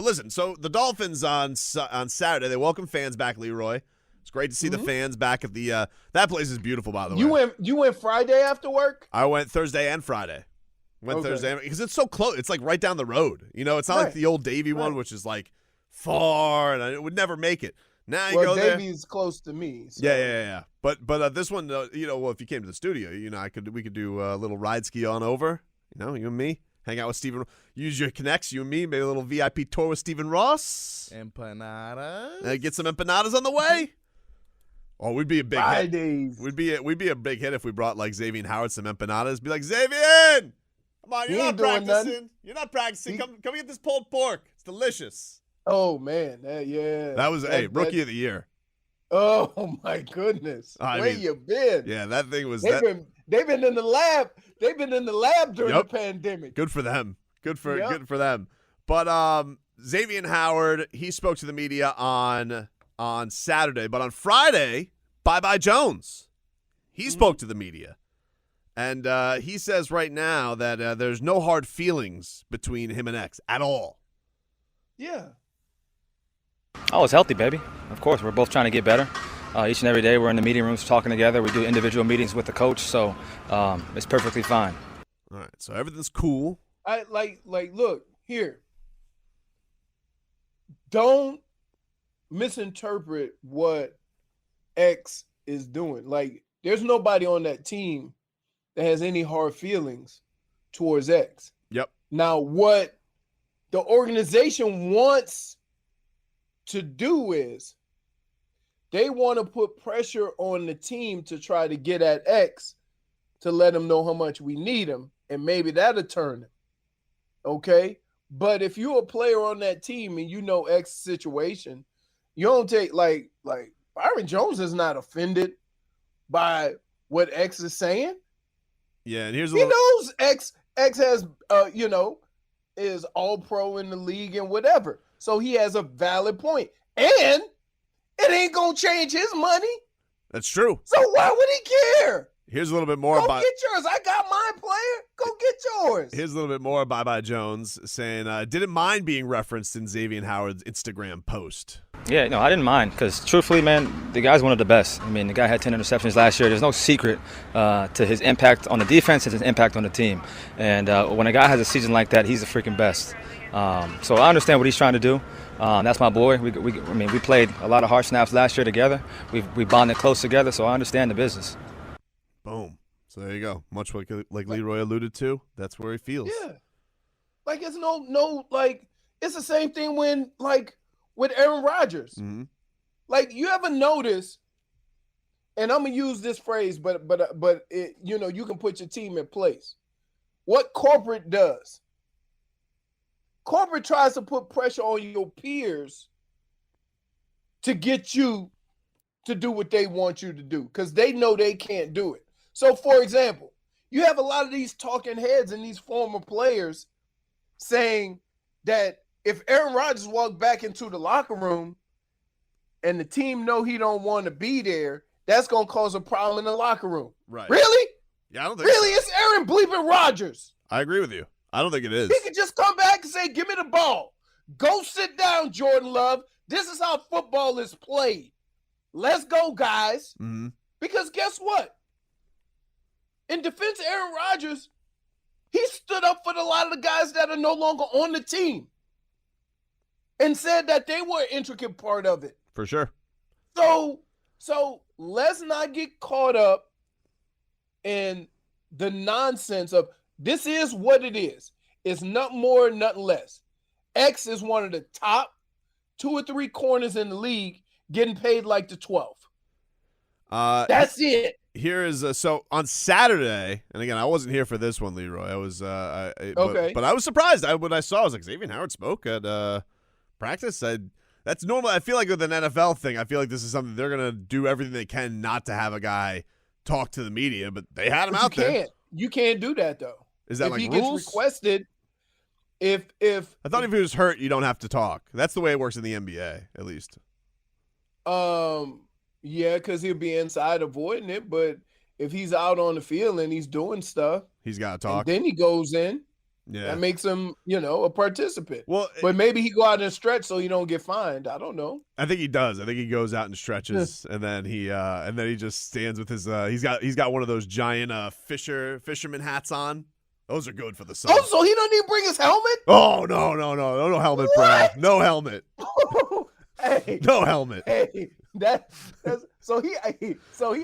But listen, so the Dolphins on Saturday, they welcome fans back, Leroy. It's great to see the fans back at the that place is beautiful, by the way. You went Friday after work? I went Thursday and Friday. Thursday because it's so close. It's like right down the road. You know, it's not like the old Davie one, which is like far, and I would never make it. Now you go there. Davie's close to me. So. Yeah. But this one, if you came to the studio, we could do a little ride ski on over. You and me. Hang out with Steven. Use your connects, you and me. Maybe a little VIP tour with Steven Ross. Empanadas. Get some empanadas on the way. Oh, we'd be a big Fridays. hit. We'd be a big hit if we brought like Xavien Howard some empanadas. Be like, Xavien, come on, you're not practicing. You're not practicing. Come get this pulled pork. It's delicious. Oh man, yeah. That was rookie of the year. Oh my goodness. Where you been? Yeah, that thing was. They've been in the lab. They've been in the lab during the pandemic. Good for them. Good for them. But Xavien Howard, he spoke to the media on Saturday, but on Friday, Bye Jones, he spoke to the media, and he says right now that there's no hard feelings between him and X at all. Yeah. Oh, it's healthy, baby. Of course, we're both trying to get better. Each and every day we're in the meeting rooms talking together. We do individual meetings with the coach, so it's perfectly fine. All right, so everything's cool. I look here. Don't misinterpret what X is doing. Like, there's nobody on that team that has any hard feelings towards X. Yep. Now, what the organization wants to do is they want to put pressure on the team to try to get at X to let them know how much we need him, and maybe that'll turn him. Okay? But if you're a player on that team and you know X's situation, you don't take like Byron Jones is not offended by what X is saying. Yeah, and here's he knows X has is all pro in the league and whatever. So he has a valid point. And it ain't gonna change his money. That's true. So why would he care? Here's a little bit more Go about. Get yours. I got my player. Go get yours. Here's a little bit more about Bye Jones saying didn't mind being referenced in Xavien Howard's Instagram post. Yeah, no, I didn't mind because truthfully, man, the guy's one of the best. I mean, the guy had 10 interceptions last year. There's no secret to his impact on the defense and his impact on the team. And when a guy has a season like that, he's the freaking best. So I understand what he's trying to do. That's my boy. We played a lot of hard snaps last year together. We bonded close together, so I understand the business. Boom. So there you go. Much like Leroy alluded to, that's where he feels. Yeah. Like it's it's the same thing when with Aaron Rodgers. Mm-hmm. Like, you ever notice, and I'm gonna use this phrase, but it, you can put your team in place. What corporate does? Corporate tries to put pressure on your peers to get you to do what they want you to do because they know they can't do it. So, for example, you have a lot of these talking heads and these former players saying that if Aaron Rodgers walked back into the locker room and the team know he don't want to be there, that's going to cause a problem in the locker room. Right. Really? Yeah, I don't think Really? It's Aaron bleeping Rodgers. I agree with you. I don't think it is. He could just come back and say, give me the ball. Go sit down, Jordan Love. This is how football is played. Let's go, guys. Mm-hmm. Because guess what? In defense of Aaron Rodgers, he stood up for a lot of the guys that are no longer on the team and said that they were an intricate part of it. For sure. So let's not get caught up in the nonsense of this is what it is. It's nothing more, nothing less. X is one of the top 2 or 3 corners in the league getting paid like the 12th. That's it. Here is so on Saturday, and again, I wasn't here for this one, Leroy. I was okay, but I was surprised. When I saw, I was like, Xavien Howard spoke at practice. That's normal. I feel like with an NFL thing, I feel like this is something they're gonna do everything they can not to have a guy talk to the media, but they had him out there. You can't do that though. Is that if like he rules? Gets requested, if I thought if he was hurt, you don't have to talk. That's the way it works in the NBA, at least. Yeah, because he'll be inside avoiding it. But if he's out on the field and he's doing stuff, he's got to talk. then he goes in. Yeah. That makes him, a participant. Well, but maybe he go out and stretch so he don't get fined. I don't know. I think he does. I think he goes out and stretches, and then he just stands with his. He's got one of those giant fisherman hats on. Those are good for the sun. Oh, so he don't even bring his helmet? Oh no helmet, What? bro. No helmet. Hey, no helmet. Hey, that's so he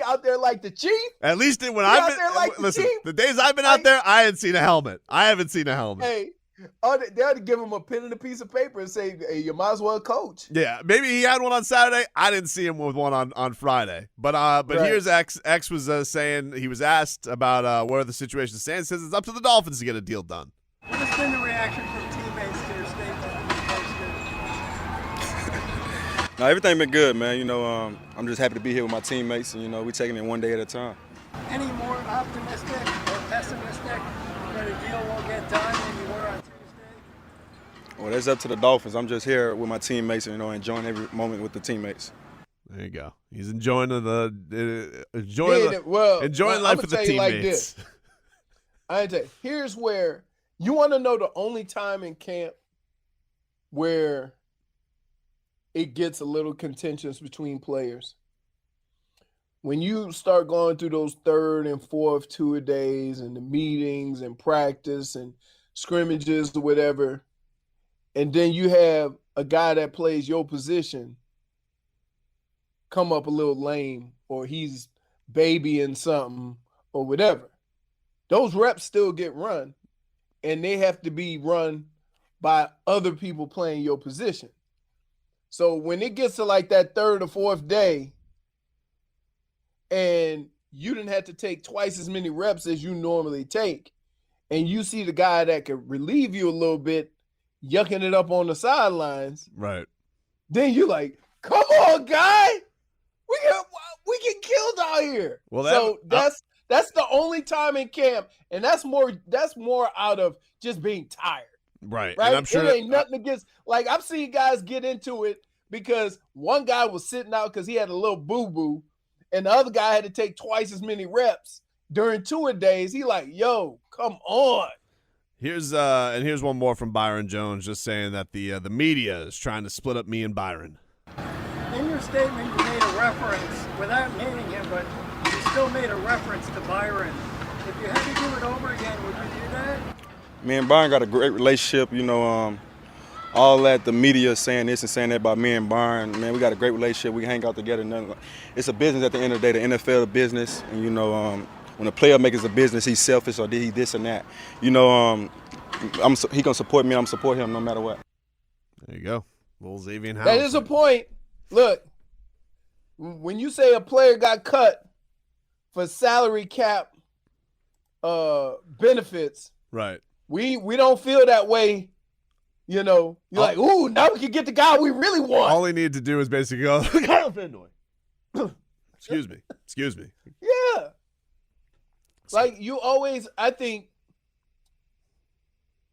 out there like the chief. At least when I've been like listen, the days I've been out there, I ain't seen a helmet. I haven't seen a helmet. Hey, they ought to give him a pen and a piece of paper and say, "Hey, you might as well coach." Yeah, maybe he had one on Saturday. I didn't see him with one on Friday. But Right. Here's X. X was saying he was asked about where the situation stands. Says it's up to the Dolphins to get a deal done. What has been the reaction from teammates to your statement? No, everything been good, man. I'm just happy to be here with my teammates, and we taking it one day at a time. Any more optimistic or pessimistic that a deal will get done than you were on Tuesday? Well, that's up to the Dolphins. I'm just here with my teammates, and enjoying every moment with the teammates. There you go. He's enjoying Enjoying life with the teammates. Like this. I tell you, here's where you want to know the only time in camp where it gets a little contentious between players. When you start going through those third and fourth two-a-days and the meetings and practice and scrimmages or whatever, and then you have a guy that plays your position come up a little lame or he's babying something or whatever, those reps still get run, and they have to be run by other people playing your position. So when it gets to like that third or fourth day and you didn't have to take twice as many reps as you normally take, and you see the guy that could relieve you a little bit yucking it up on the sidelines, right? Then you're like, come on, guy. We get killed out here. Well, that's the only time in camp, and that's more out of just being tired. Right. Right. And I'm sure it ain't nothing against, like, I've seen guys get into it because one guy was sitting out because he had a little boo-boo, and the other guy had to take twice as many reps during two-a-days. He like, yo, come on. Here's one more from Byron Jones, just saying that the media is trying to split up me and Byron. In your statement, you made a reference, without naming him, but you still made a reference to Byron. If you had to do it over again, would you do that? Me and Byron got a great relationship. All that the media saying this and saying that about me and Byron, man, we got a great relationship. We hang out together. It's a business at the end of the day. The NFL is a business, and when a player makes it a business, he's selfish or he this and that. He gonna support me. I'm support him no matter what. There you go, little Xavien. That is a point. Look, when you say a player got cut for salary cap benefits, right? We don't feel that way. You're like, ooh, now we can get the guy we really want. All he needed to do is basically go, Kyle Fennoy. Excuse me. Yeah. Like I think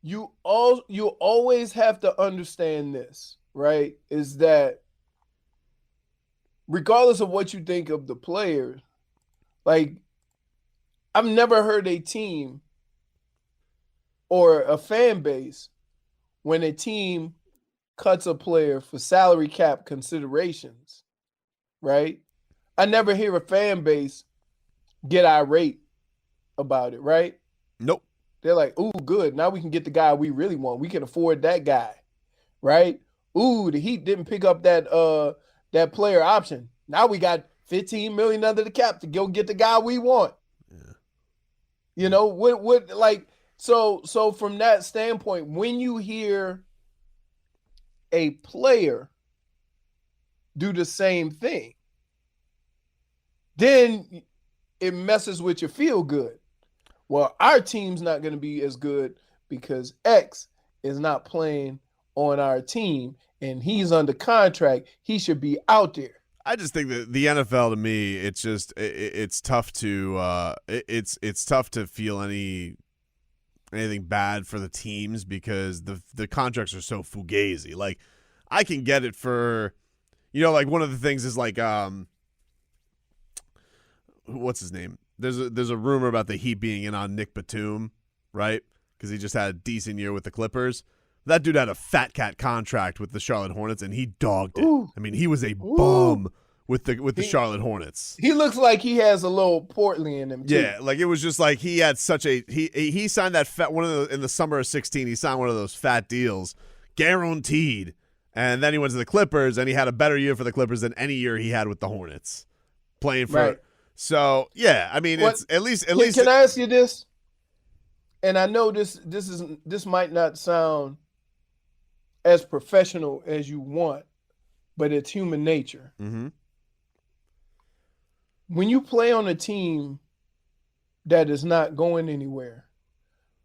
you always have to understand this, right? Is that regardless of what you think of the players, like, I've never heard a team or a fan base when a team cuts a player for salary cap considerations, right? I never hear a fan base get irate about it, right? Nope. They're like, ooh, good. Now we can get the guy we really want. We can afford that guy, right? Ooh, the Heat didn't pick up that player option. Now we got $15 million under the cap to go get the guy we want. Yeah. So from that standpoint, when you hear a player do the same thing, then it messes with your feel good. Well, our team's not going to be as good because X is not playing on our team and he's under contract. He should be out there. I just think that the NFL, to me, it's just it's tough to it's tough to feel anything bad for the teams because the contracts are so fugazi. Like, I can get it for, like, one of the things is like what's his name? There's a rumor about the Heat being in on Nick Batum, right? because he just had a decent year with the Clippers. That dude had a fat cat contract with the Charlotte Hornets, and he dogged it. Ooh. I mean, he was a bum with the Charlotte Hornets. He looks like he has a little portly in him too. Yeah, like it was just like he had such a he signed that fat in the summer of 2016. He signed one of those fat deals, guaranteed. And then he went to the Clippers, and he had a better year for the Clippers than any year he had with the Hornets, playing for. Right. So yeah, I mean, it's at least. Can I ask you this? And I know this might not sound as professional as you want, but it's human nature. Mm-hmm. When you play on a team that is not going anywhere,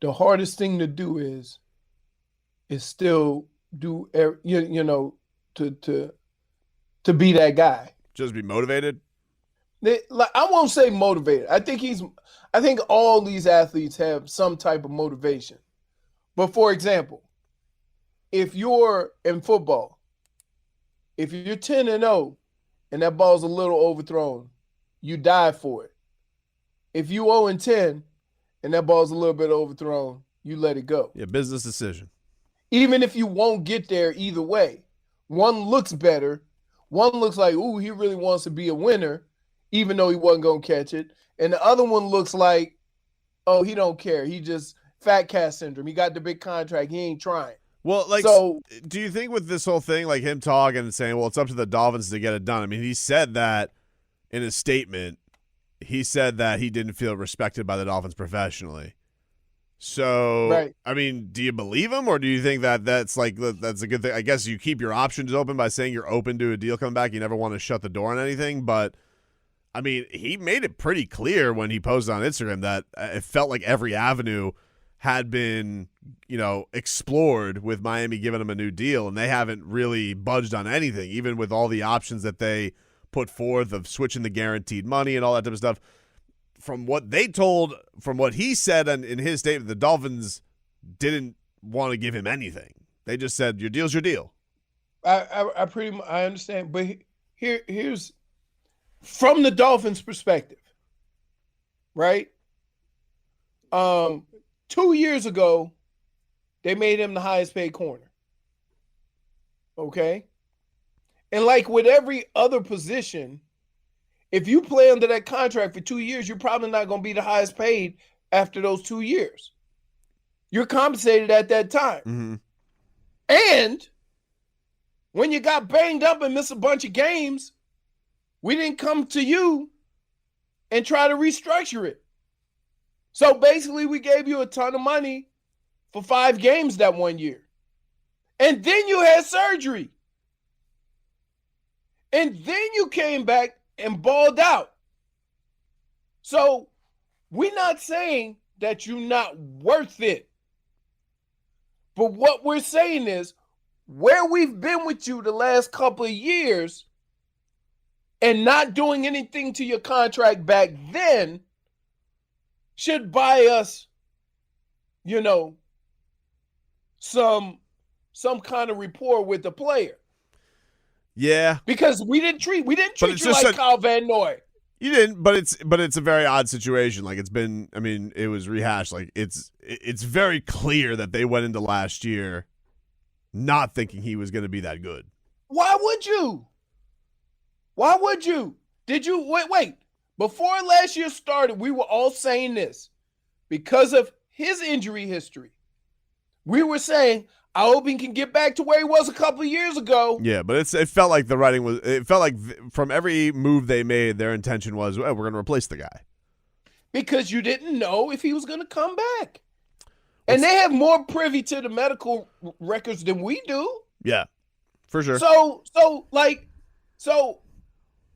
the hardest thing to do is still do to be that guy. Just be motivated. I won't say motivated. I think all these athletes have some type of motivation. But for example, if you're in football, if you're 10-0 and that ball's a little overthrown, you die for it. If you 0-10 and that ball's a little bit overthrown, you let it go. Yeah, business decision. Even if you won't get there either way, one looks better. One looks like, ooh, he really wants to be a winner, even though he wasn't going to catch it. And the other one looks like, oh, he don't care. He just fat cat syndrome. He got the big contract. He ain't trying. Well, so do you think with this whole thing, like him talking and saying, well, it's up to the Dolphins to get it done? I mean, he said that in his statement. He said that he didn't feel respected by the Dolphins professionally. So, right. I mean, do you believe him, or do you think that that's a good thing? I guess you keep your options open by saying you're open to a deal coming back. You never want to shut the door on anything, but I mean, he made it pretty clear when he posted on Instagram that it felt like every avenue had been, explored with Miami giving him a new deal, and they haven't really budged on anything, even with all the options that they put forth of switching the guaranteed money and all that type of stuff. From what he said in his statement, the Dolphins didn't want to give him anything. They just said, your deal's your deal. I understand, but here's from the Dolphins' perspective, right? 2 years ago, they made him the highest paid corner. Okay? And like with every other position, if you play under that contract for 2 years, you're probably not going to be the highest paid after those 2 years. You're compensated at that time. Mm-hmm. And when you got banged up and missed a bunch of games, we didn't come to you and try to restructure it. So basically, we gave you a ton of money for 5 games that 1 year. And then you had surgery. And then you came back and balled out. So we're not saying that you're not worth it. But what we're saying is where we've been with you the last couple of years and not doing anything to your contract back then should buy us, some kind of rapport with the player. Yeah, because we didn't treat you like Kyle Van Noy. You didn't, but it's a very odd situation. Like it's been, I mean, it was rehashed. Like it's very clear that they went into last year not thinking he was going to be that good. Why would you? Why would you? Did you wait? Before last year started, we were all saying this because of his injury history. We were saying, I hope he can get back to where he was a couple of years ago. Yeah, but it felt like the writing was. It felt like from every move they made, their intention was, we're going to replace the guy. Because you didn't know if he was going to come back. And they have more privy to the medical records than we do. Yeah, for sure. So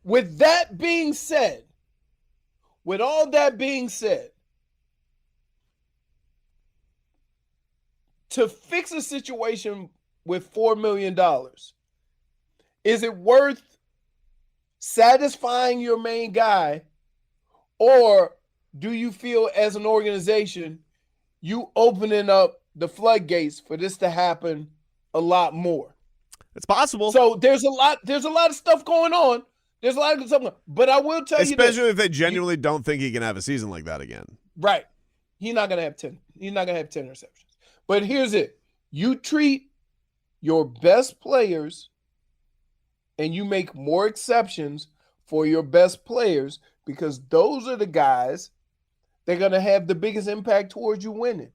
with that being said, with all that being said, to fix a situation with $4 million, is it worth satisfying your main guy, or do you feel as an organization you opening up the floodgates for this to happen a lot more? It's possible. So there's a lot of stuff going on. There's a lot of stuff, but I will tell you this. Especially if they genuinely don't think he can have a season like that again. Right. He's not gonna have 10. He's not gonna have 10 receptions. But here's it: you treat your best players, and you make more exceptions for your best players because those are the guys that are gonna have the biggest impact towards you winning.